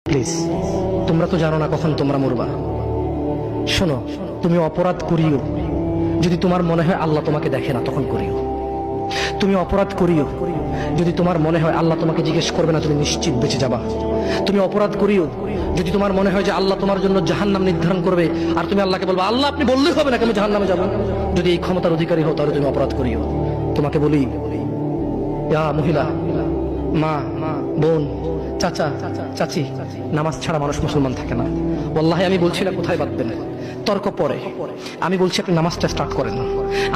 Please, তোমরা তো জানো না কখন তোমরা মরবা। শোনো, তুমি অপরাধ করিও যদি তোমার মনে হয় আল্লাহ তোমাকে দেখে না, তখন করিও। তুমি অপরাধ করিও যদি তোমার মনে হয় আল্লাহ তোমাকে জিজ্ঞেস করবে না, তুমি নিশ্চিত বেঁচে যাবা। তুমি অপরাধ করিও যদি তোমার মনে হয় যে আল্লাহ তোমার জন্য জাহান্নাম নির্ধারণ করবে, আর তুমি আল্লাহকে বলবা আল্লাহ আপনি বললেই হবে না আমি জাহান্নামে যাবো। যদি এই ক্ষমতার অধিকারী হও তাহলে তুমি অপরাধ করিও। তোমাকে বলি, ইয়া মহিলা, মা, বোন, চাচা, চাচি, নামাজ ছাড়া মানুষ মুসলমান থাকে না। ওয়াল্লাহি আমি বলছি না কোথায় বাঁধবেন, তর্ক পরে। আমি বলছি আপনি নামাজটা স্টার্ট করেন না।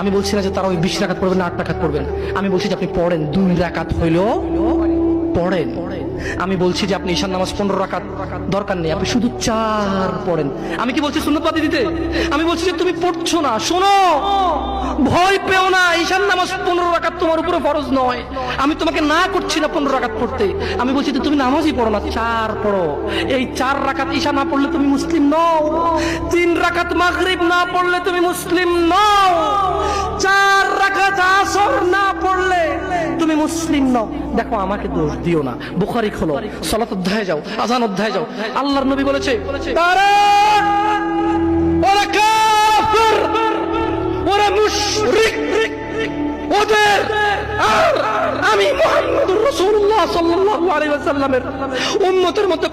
আমি বলছি না যে তারা ওই 20 রাকাত পড়বেন না 8 রাকাত পড়বেন। আমি বলছি যে আপনি পড়েন, 2 রাকাত হইলেও পড়েন। আমি বলছি যে আপনি ঈশান নামাজ 15 রাকাত দরকার নেই, আপনি শুধু 4 পড়েন। আমি কি বলছি সুন্নাত বাদ দিতে? আমি বলছি যে তুমি পড়ছো না, শোনো, ভয় পেও না। ঈশান নামাজ 15 রাকাত তোমার উপরে ফরজ নয়। আমি তোমাকে না করছি না 15 রাকাত পড়তে। আমি বলছি যে তুমি নামাজই পড়ো না, 4 পড়ো। এই 4 রাকাত ঈশা না পড়লে তুমি মুসলিম নও। 3 রাকাত মাগরিব না পড়লে তুমি মুসলিম নও। 4 রাকাত আসর না পড়লে তুমি মুসলিম নও। দেখো, আমাকে দোষ দিও না। বুখারী খোলো, সালাত অধ্যায়ে যাও, আযান অধ্যায়ে যাও। আল্লাহর নবী বলেছে তারা ওরা কাফির, ওরা মুশরিক, ওদের আর আমি মুহাম্মদুর রাসূলুল্লাহ সাল্লাল্লাহু আলাইহি ওয়াসাল্লামের উম্মতের মধ্যে